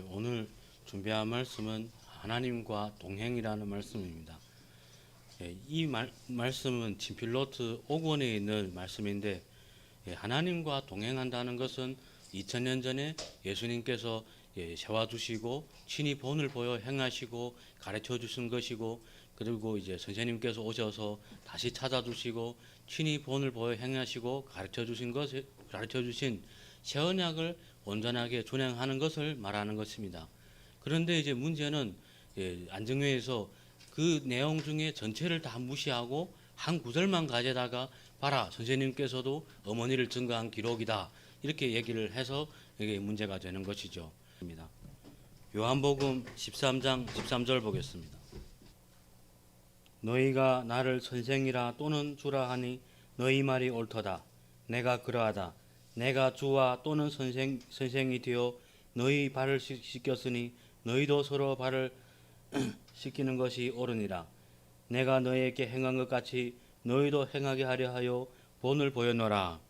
오늘 준비한 말씀은 하나님과 동행이라는 말씀입니다. 이 말씀은 진필로트 5권에 있는 말씀인데, 하나님과 동행한다는 것은 2000년 전에 예수님께서 세워두시고 친히 본을 보여 행하시고 가르쳐 주신 것이고, 그리고 이제 선생님께서 오셔서 다시 찾아주시고 친히 본을 보여 행하시고 가르쳐 주신 새 언약을 온전하게 준행하는 것을 말하는 것입니다. 그런데 이제 문제는 안정회에서 그 내용 중에 전체를 다 무시하고 한 구절만 가져다가 봐라, 선생님께서도 어머니를 증거한 기록이다, 이렇게 얘기를 해서 이게 문제가 되는 것이죠. 요한복음 13장 13절 보겠습니다. 너희가 나를 선생이라 또는 주라 하니 너희 말이 옳도다. 내가 그러하다. 내가 주와 또는 선생이 되어 너희 발을 씻겼으니 너희도 서로 발을 씻기는 것이 옳으니라. 내가 너희에게 행한 것 같이 너희도 행하게 하려 하여 본을 보여노라.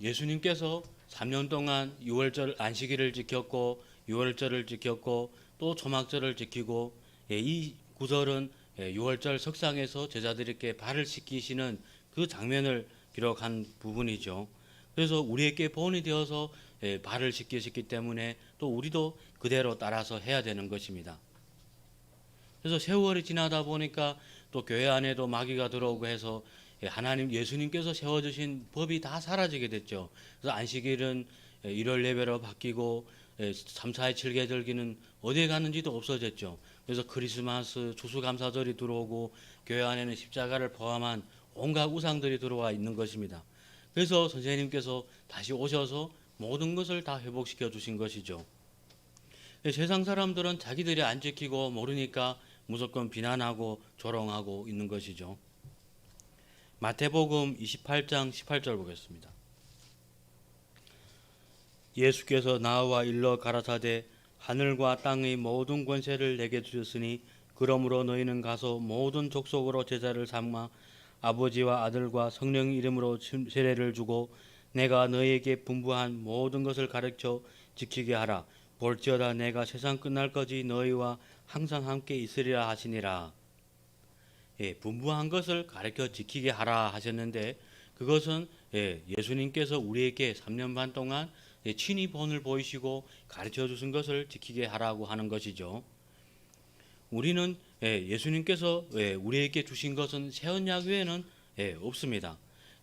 예수님께서 3년 동안 6월절 안식일을 지켰고 6월절을 지켰고 또 초막절을 지키고, 이 구절은 6월절 석상에서 제자들에게 발을 씻기시는 그 장면을 기록한 부분이죠. 그래서 우리에게 본이 되어서 발을 씻기셨기 때문에 또 우리도 그대로 따라서 해야 되는 것입니다. 그래서 세월이 지나다 보니까 또 교회 안에도 마귀가 들어오고 해서 하나님 예수님께서 세워주신 법이 다 사라지게 됐죠. 그래서 안식일은 일요일 예배로 바뀌고 3, 4일 7계절기는 어디에 갔는지도 없어졌죠. 그래서 크리스마스 추수감사절이 들어오고 교회 안에는 십자가를 포함한 온갖 우상들이 들어와 있는 것입니다. 그래서 선생님께서 다시 오셔서 모든 것을 다 회복시켜 주신 것이죠. 세상 사람들은 자기들이 안 지키고 모르니까 무조건 비난하고 조롱하고 있는 것이죠. 마태복음 28장 18절 보겠습니다. 예수께서 나와 일러 가라사대 하늘과 땅의 모든 권세를 내게 주셨으니 그러므로 너희는 가서 모든 족속으로 제자를 삼아 아버지와 아들과 성령 이름으로 세례를 주고 내가 너희에게 분부한 모든 것을 가르쳐 지키게 하라. 볼지어다 내가 세상 끝날까지 너희와 항상 함께 있으리라 하시니라. 분부한 것을 가르쳐 지키게 하라 하셨는데, 그것은 예수님께서 우리에게 3년 반 동안 친히 본을 보이시고 가르쳐 주신 것을 지키게 하라고 하는 것이죠. 우리는 예수님께서 우리에게 주신 것은 새 언약 외에는 없습니다.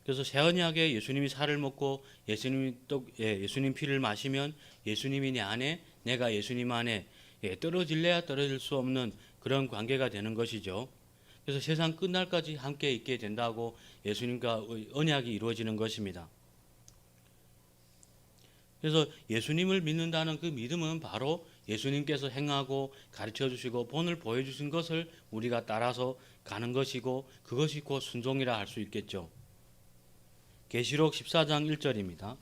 그래서 새 언약에 예수님이 살을 먹고 예수님 피를 마시면 예수님이 내 안에 내가 예수님 안에 떨어질래야 떨어질 수 없는 그런 관계가 되는 것이죠. 그래서 세상 끝날까지 함께 있게 된다고 예수님과 언약이 이루어지는 것입니다. 그래서 예수님을 믿는다는 그 믿음은 바로 예수님께서 행하고 가르쳐 주시고 본을 보여주신 것을 우리가 따라서 가는 것이고, 그것이 곧 순종이라 할 수 있겠죠. 계시록 14장 1절입니다.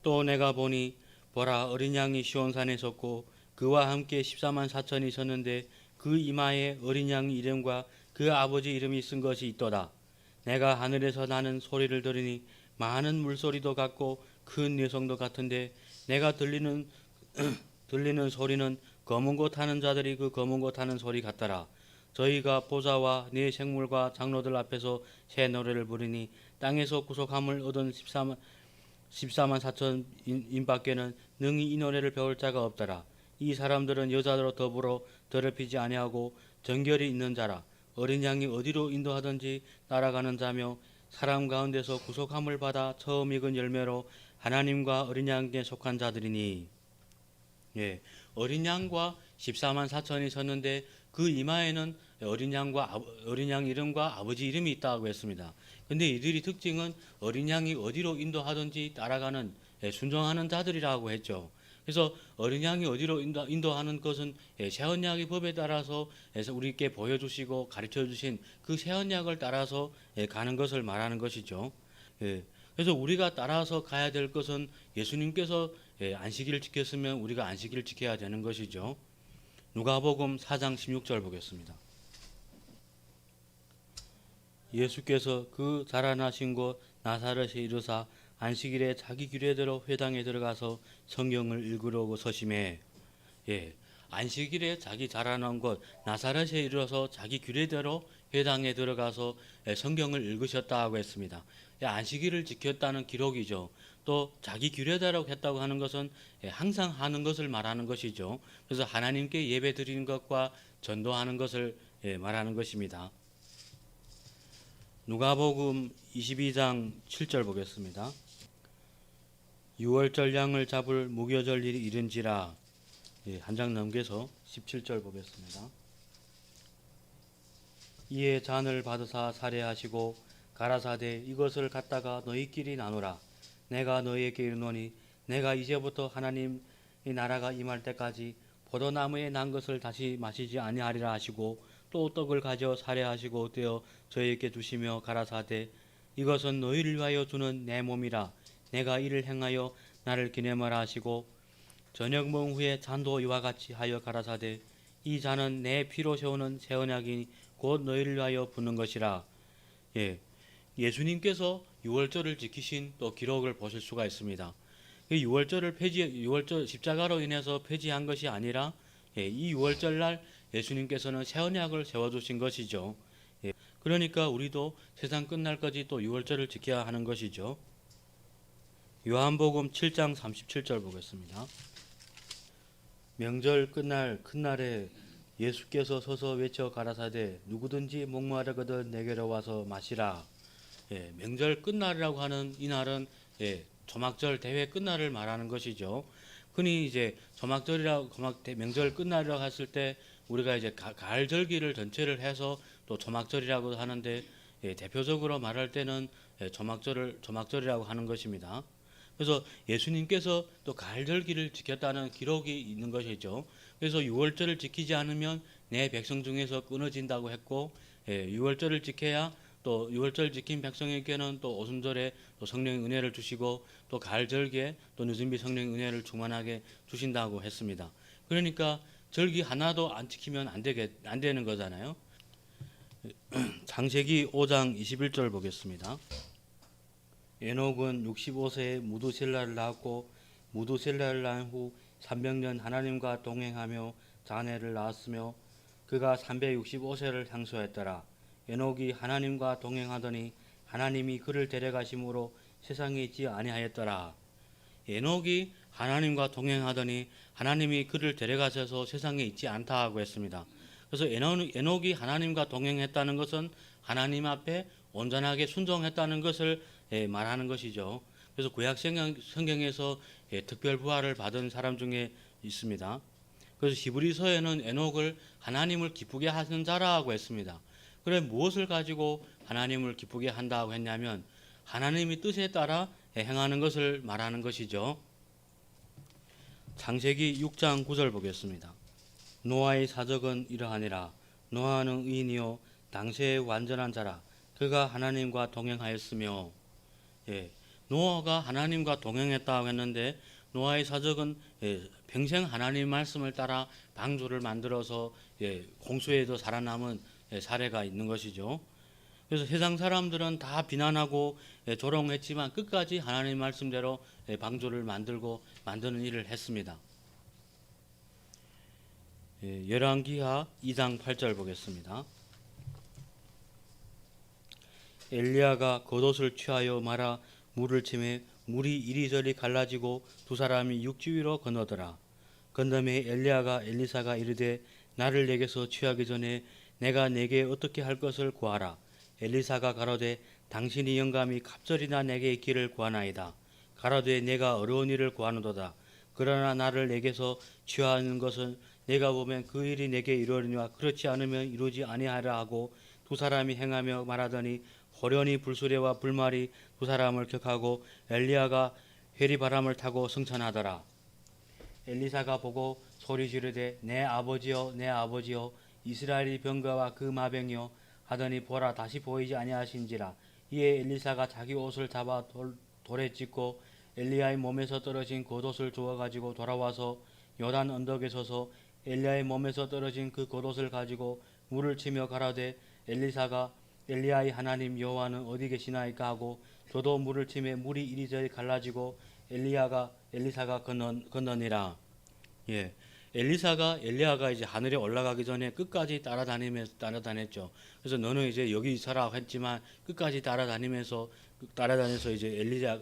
또 내가 보니 보라, 어린 양이 시온산에 섰고 그와 함께 14만 4천이 섰는데 그 이마에 어린 양 이름과 그 아버지 이름이 쓴 것이 있도다. 내가 하늘에서 나는 소리를 들으니 많은 물소리도 같고 큰 여성도 같은데, 내가 들리는 소리는 검은 고 타는 자들이 그 검은 고 타는 소리 같더라. 저희가 보좌와 네 생물과 장로들 앞에서 새 노래를 부르니 땅에서 구속함을 얻은 14만 4천 인밖에는 능히 이 노래를 배울 자가 없더라. 이 사람들은 여자들로 더불어 더럽히지 아니하고 정결이 있는 자라. 어린 양이 어디로 인도하든지 따라가는 자며 사람 가운데서 구속함을 받아 처음 익은 열매로 하나님과 어린 양에게 속한 자들이니. 어린 양과 14만 4천이 섰는데 그 이마에는 어린 양 이름과 아버지 이름이 있다고 했습니다. 근데 이들이 특징은 어린 양이 어디로 인도하든지 따라가는 순종하는 자들이라고 했죠. 그래서 어린 양이 어디로 인도하는 것은 새 언약의 법에 따라서 우리께 보여주시고 가르쳐 주신 그 새 언약을 따라서 가는 것을 말하는 것이죠. 그래서 우리가 따라서 가야 될 것은 예수님께서 안식일을 지켰으면 우리가 안식일을 지켜야 되는 것이죠. 누가복음 4장 16절 보겠습니다. 예수께서 그 자라나신 곳 나사렛에 이르사 안식일에 자기 규례대로 회당에 들어가서 성경을 읽으려고 서심해. 예, 안식일에 자기 자라난 곳 나사렛에 이르러서 자기 규례대로 회당에 들어가서 성경을 읽으셨다고 했습니다. 예, 안식일을 지켰다는 기록이죠. 또 자기 규례대로 했다고 하는 것은 항상 하는 것을 말하는 것이죠. 그래서 하나님께 예배 드리는 것과 전도하는 것을 말하는 것입니다. 누가복음 22장 7절 보겠습니다. 유월절 양을 잡을 무교절 일이 이른지라. 한 장 넘겨서 17절 보겠습니다. 이에 잔을 받으사 살해하시고 가라사대 이것을 갖다가 너희끼리 나누라. 내가 너희에게 이르노니 내가 이제부터 하나님의 나라가 임할 때까지 포도나무에 난 것을 다시 마시지 아니하리라 하시고 또 떡을 가져 살해하시고 떼어 저희에게 주시며 가라사대 이것은 너희를 위하여 주는 내 몸이라. 내가 이를 행하여 나를 기념하라 하시고 저녁 먹은 후에 잔도 이와 같이 하여 가라사대 이 잔은 내 피로 세우는 새 언약이니 곧 너희를 위하여 붓는 것이라. 예수님께서 유월절을 지키신 또 기록을 보실 수가 있습니다. 유월절 십자가로 인해서 폐지한 것이 아니라 이 유월절 날 예수님께서는 새 언약을 세워주신 것이죠. 그러니까 우리도 세상 끝날까지 또 유월절을 지켜야 하는 것이죠. 요한복음 7장 37절 보겠습니다. 명절 끝날 큰 날에 예수께서 서서 외쳐 가라사대 누구든지 목마르거든 내게로 와서 마시라. 명절 끝날이라고 하는 이 날은 조막절 대회 끝날을 말하는 것이죠. 흔히 이제 명절 끝날이라고 했을 때 우리가 이제 가을 절기를 전체를 해서 또 조막절이라고 하는데 대표적으로 말할 때는 조막절이라고 하는 것입니다. 그래서 예수님께서 또 가을 절기를 지켰다는 기록이 있는 것이죠. 그래서 유월절을 지키지 않으면 내 백성 중에서 끊어진다고 했고, 유월절을 지켜야 또 유월절 지킨 백성에게는 또 오순절에 또 성령의 은혜를 주시고 또 가을 절기에 또 늦은비 성령의 은혜를 충만하게 주신다고 했습니다. 그러니까 절기 하나도 안 지키면 안 되는 거잖아요. 창세기 5장 21절 보겠습니다. 에녹은 65세에 무두셀라를 낳았고 무두셀라를 낳은 후 300년 하나님과 동행하며 자네를 낳았으며 그가 365세를 향수했더라. 에녹이 하나님과 동행하더니 하나님이 그를 데려가심으로 세상에 있지 아니하였더라. 에녹이 하나님과 동행하더니 하나님이 그를 데려가셔서 세상에 있지 않다고 했습니다. 그래서 에녹이 하나님과 동행했다는 것은 하나님 앞에 온전하게 순종했다는 것을 말하는 것이죠. 그래서 구약 성경에서 특별 부활을 받은 사람 중에 있습니다. 그래서 히브리서에는 에녹을 하나님을 기쁘게 하는 자라고 했습니다. 그래 무엇을 가지고 하나님을 기쁘게 한다고 했냐면 하나님의 뜻에 따라 행하는 것을 말하는 것이죠. 창세기 6장 9절 보겠습니다. 노아의 사적은 이러하니라. 노아는 의인이요 당시에 완전한 자라. 그가 하나님과 동행하였으며. 노아가 하나님과 동행했다고 했는데 노아의 사적은 평생 하나님 말씀을 따라 방주를 만들어서 홍수에도 살아남은 사례가 있는 것이죠. 그래서 세상 사람들은 다 비난하고 조롱했지만 끝까지 하나님 말씀대로 방주를 만드는 일을 했습니다. 열왕기하 2장 8절 보겠습니다. 엘리야가 겉옷을 취하여 말아 물을 치매 물이 이리저리 갈라지고 두 사람이 육지 위로 건너더라. 건너매 엘리야가 엘리사가 이르되 나를 내게서 취하기 전에 내가 내게 어떻게 할 것을 구하라. 엘리사가 가로되 당신이 영감이 갑절이나 내게 있기를 구하나이다. 가로되 내가 어려운 일을 구하노도다. 그러나 나를 내게서 취하는 것은 내가 보면 그 일이 내게 이루어리니와 그렇지 않으면 이루지 아니하라 하고 두 사람이 행하며 말하더니 호련히 불수레와 불말이 두 사람을 격하고 엘리야가 회리바람을 타고 승천하더라. 엘리사가 보고 소리 지르되 내 아버지여 내 아버지여 이스라엘의 병거와 그 마병이여 하더니 보라 다시 보이지 아니하신지라. 이에 엘리사가 자기 옷을 잡아 돌에 찢고 엘리야의 몸에서 떨어진 겉옷을 주워 가지고 돌아와서 요단 언덕에 서서 엘리야의 몸에서 떨어진 그 겉옷을 가지고 물을 치며 가라되 엘리사가 엘리야의 하나님 여호와는 어디 계시나이까 하고 저도 물을 치매 물이 이리저리 갈라지고 엘리사가 건너니라. 예. 엘리야가 이제 하늘에 올라가기 전에 끝까지 따라다녔죠. 그래서 너는 이제 여기 있어라 했지만 끝까지 따라다녀서 이제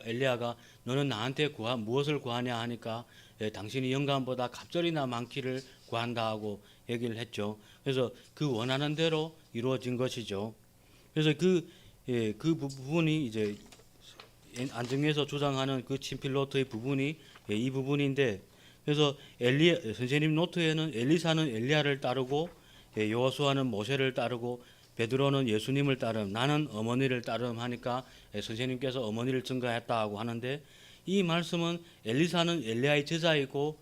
엘리야가 너는 나한테 무엇을 구하냐 하니까 당신이 영광보다 갑절이나 많기를 구한다 하고 얘기를 했죠. 그래서 그 원하는 대로 이루어진 것이죠. 그래서 그 부분이 이제 안정에서 주장하는 그 친필 노트의 부분이 이 부분인데, 그래서 선생님 노트에는 엘리사는 엘리야를 따르고 여호수아는 모세를 따르고 베드로는 예수님을 따름 나는 어머니를 따름 하니까 선생님께서 어머니를 증거했다고 하는데, 이 말씀은 엘리사는 엘리야의 제자이고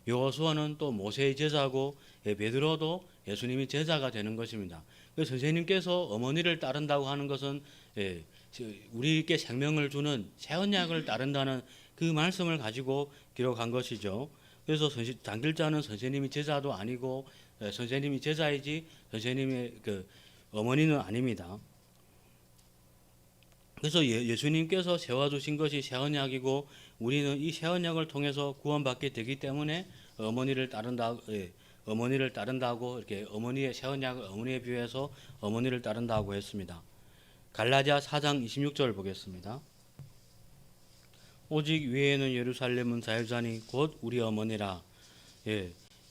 여호수아는 또 모세의 제자고 베드로도 예수님의 제자가 되는 것입니다. 그래서 선생님께서 어머니를 따른다고 하는 것은 우리에게 생명을 주는 새 언약을 따른다는 그 말씀을 가지고 기록한 것이죠. 그래서 장길자는 선생님이 제자도 아니고 선생님이 제자이지 선생님의 그 어머니는 아닙니다. 그래서 예수님께서 세워주신 것이 새 언약이고 우리는 이 새 언약을 통해서 구원받게 되기 때문에 어머니를 따른다고 이렇게 어머니의 새 언약을 어머니에 비유해서 어머니를 따른다고 했습니다. 갈라디아 4장 26절 보겠습니다. 오직 위에는 예루살렘은 자유자니 곧 우리 어머니라.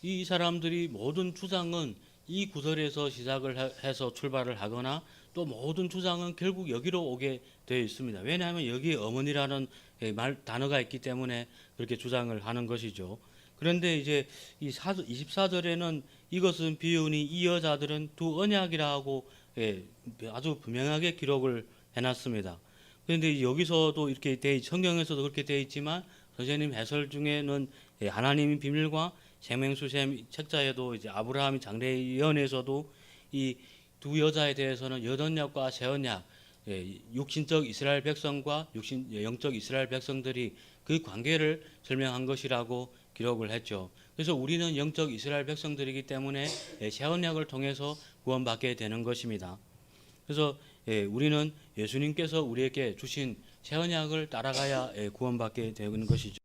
이 사람들이 모든 주장은 이 구절에서 시작을 해서 출발을 하거나 또 모든 주장은 결국 여기로 오게 되어 있습니다. 왜냐하면 여기에 어머니라는 단어가 있기 때문에 그렇게 주장을 하는 것이죠. 그런데 이제 이 24절에는 이것은 비유니 이 여자들은 두 언약이라 하고 아주 분명하게 기록을 해놨습니다. 그런데 여기서도 이렇게 성경에서도 그렇게 되어 있지만 선생님 해설 중에는 하나님의 비밀과 생명수셈 책자에도 이제 아브라함의 장래 예언에서도 이 두 여자에 대해서는 옛 언약과 새 언약, 육신적 이스라엘 백성과 영적 이스라엘 백성들이 그 관계를 설명한 것이라고 기록을 했죠. 그래서 우리는 영적 이스라엘 백성들이기 때문에 새 언약을 통해서 구원받게 되는 것입니다. 그래서 우리는 예수님께서 우리에게 주신 새 언약을 따라가야 구원받게 되는 것이죠.